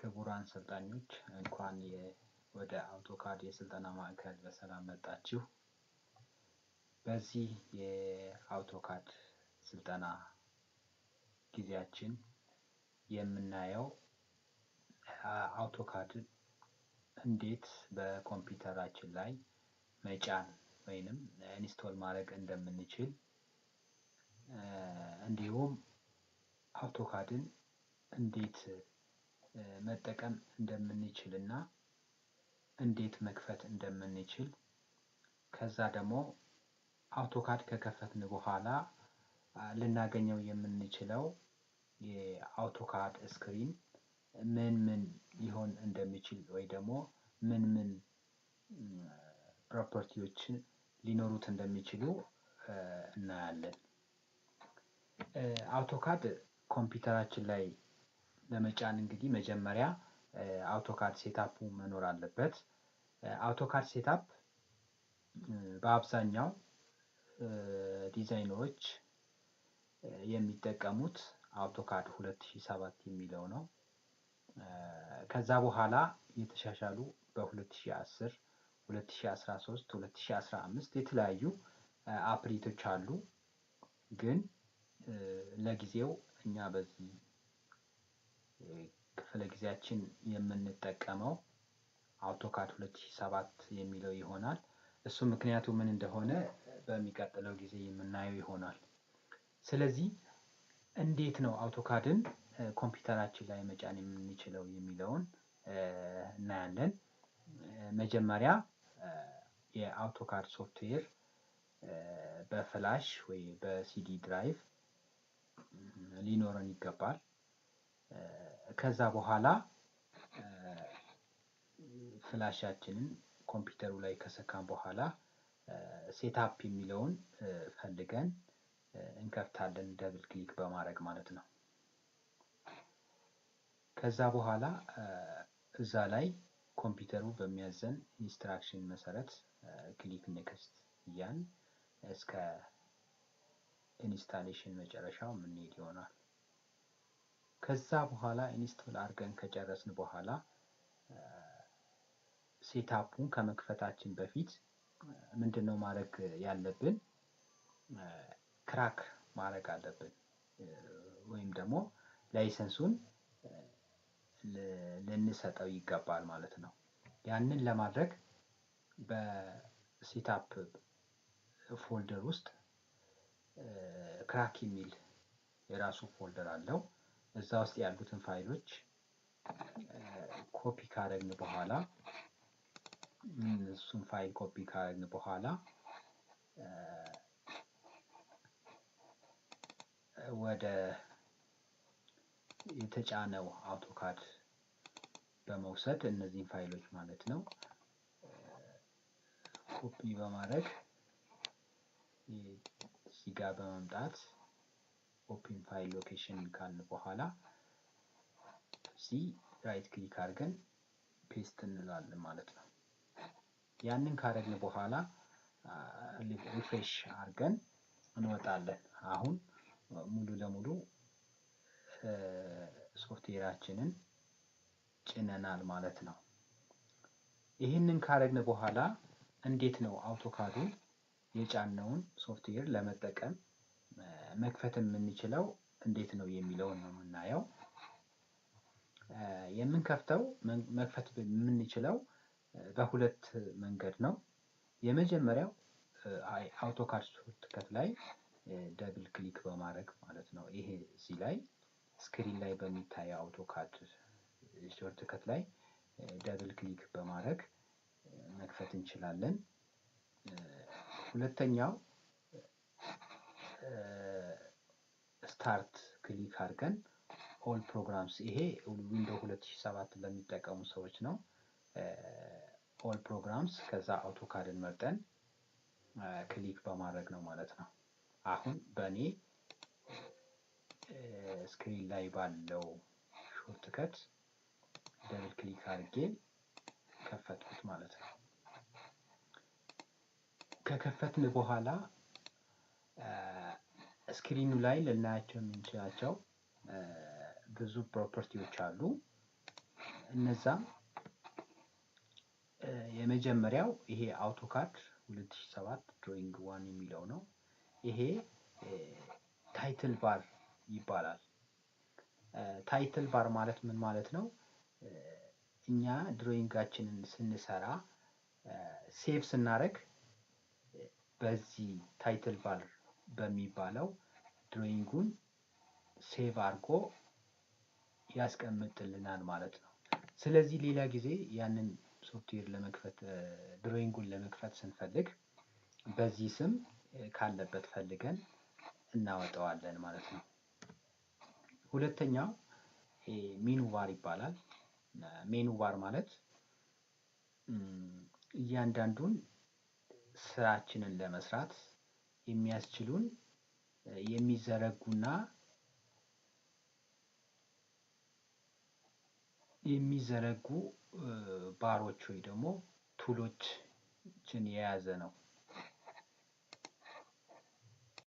ክቡራን ሰልጣኞች እንኳን ወደ AutoCAD የስልጠና ማዕከል በሰላም መጣችሁ። በዚህ የAutoCAD ስልጠና ጊዜያችን የምናየው AutoCAD እንዴት በኮምፒውተራችን ላይ መጫን ወይንም ኢንስቶል ማድረግ እንደምንችል እንዲሁም AutoCADን እንዴት መጠቀም እንደምንችልና እንዴት መክፈት እንደምንችል ከዛ ደግሞ AutoCAD ከከፈትን በኋላ ልናገኘው የምንችለው የAutoCAD ስክሪን ምን ሊሆን እንደሚችል ወይ ደግሞ ምን ፕሮፐርቲዎችን ሊኖሩት እንደሚችሉ እናያለን። AutoCAD ኮምፒውተራችን ላይ ለመጫን እንግዲህ መጀመሪያ AutoCAD ሴትአፕ መኖር አለበት። AutoCAD ሴትአፕ በአብዛኛው ዲዛይነሮች የሚጠቀሙት AutoCAD 2007 የሚለው ነው። ከዛ በኋላ የተሻሻሉ በ2010 2013 2015 የተለያዩ አፕዴቶች አሉ። ግን ለጊዜው እኛ በዚህ ክፍለ ጊዜያችን የምንጠቀመው AutoCAD 2007 የሚለው ይሆናል። እሱ ምክንያቱ ምን እንደሆነ በሚቀጥለው ጊዜ የምናየው ይሆናል። ስለዚህ እንዴት ነው AutoCADን ኮምፒውተራችን ላይ መጫን የምንችለው የሚለውን እናያለን። መጀመሪያ የAutoCAD ሶፍትዌር በፍላሽ ወይ በሲዲ ድራይቭ ሊኖረን ይገባል። ከዛ በኋላ ፍላሻችንን ኮምፒውተሩ ላይ ከሰካን በኋላ ሴትአፕ የሚለውን ፈልገን እንከፍታለን ደብል ክሊክ በማድረግ ማለት ነው። ከዛ በኋላ እዛ ላይ ኮምፒውተሩ በሚያዘን ኢንስትራክሽን መሰረት ክሊክ ኔክስት እያልን እስከ ኢንስታሌሽን መጨረሻው የምንሄድ ይሆናል። ከዛ በኋላ ኢንስቶል አድርገን ከጨረስን በኋላ ሴትአፑን ከመክፈታችን በፊት ምንድነው ማድረግ ያለብን? ክራክ ማድረግ አለብን ወይም ደግሞ ላይሰንሱን ልንሰጠው ይገባል ማለት ነው። ያንን ለማድረግ በሴትአፕ ፎልደር ውስጥ ክራክ የሚል የራሱ ፎልደር አለው። እዛ ውስጥ ያሉትን ፋይሎች ኮፒ ካደረግን በኋላ እሱን ፋይል ኮፒ ካደረግን በኋላ ወደ የተጫነው AutoCAD በመውሰድ እነዚህን ፋይሎች ማለት ነው ኮፒ በማድረግ እዚህ ጋር በመምጣት ኦፕን ፋይል ሎኬሽን ካልን በኋላ እዚህ ራይት ክሊክ አድርገን ፔስት እንላለን ማለት ነው። ያንን ካደረግን በኋላ ሪፍሬሽ አድርገን እንወጣለን። አሁን ሙሉ ለሙሉ ሶፍትዌራችንን ጭነናል ማለት ነው። ይህንን ካደረግን በኋላ እንዴት ነው AutoCADን የጫነውን ሶፍትዌር ለመጠቀም መክፈት የምንችለው እንዴት ነው የሚለውን ነው የምናየው። የምንከፍተው መክፈት የምንችለው በሁለት መንገድ ነው። የመጀመሪያው AutoCAD ሾርትከት ላይ ደብል ክሊክ በማድረግ ማለት ነው። ይሄ እዚህ ላይ ስክሪን ላይ በሚታየው AutoCAD ሾርትከት ላይ ደብል ክሊክ በማድረግ መክፈት እንችላለን። ሁለተኛው ስታርት ክሊክ አድርገን ኦል ፕሮግራምስ ይሄ ዊንዶው 2007 ለሚጠቀሙ ሰዎች ነው። ኦል ፕሮግራምስ ከዛ AutoCADን መርጠን ክሊክ በማድረግ ነው ማለት ነው። አሁን በእኔ ስክሪን ላይ ባለው ሾርትከት ደብል ክሊክ አድርጌ ከፈትኩት ማለት ነው። ከከፈትን በኋላ ስክሪኑ ላይ ልናያቸው የምንችላቸው ብዙ ፕሮፐርቲዎች አሉ። እነዛም የመጀመሪያው ይሄ አውቶካድ 2007 ድሮይንግ 1 የሚለው ነው። ይሄ ታይትል ባር ይባላል። ታይትል ባር ማለት ምን ማለት ነው? እኛ ድሮይንጋችንን ስንሰራ ሴቭ ስናደርግ በዚህ ታይትል ባር በሚባለው ድሮይንጉን ሴቭ አድርጎ ያስቀምጥልናል ማለት ነው። ስለዚህ ሌላ ጊዜ ያንን ሶፍትዌር ለመክፈት ድሮይንጉን ለመክፈት ስንፈልግ በዚህ ስም ካለበት ፈልገን እናወጣዋለን ማለት ነው። ሁለተኛው ሜኑ ባር ይባላል። ሜኑ ባር ማለት እያንዳንዱን ስራችንን ለመስራት የሚያስችሉን የሚዘረጉ ባሮች ወይ ደግሞ ቱሎችን የያዘ ነው።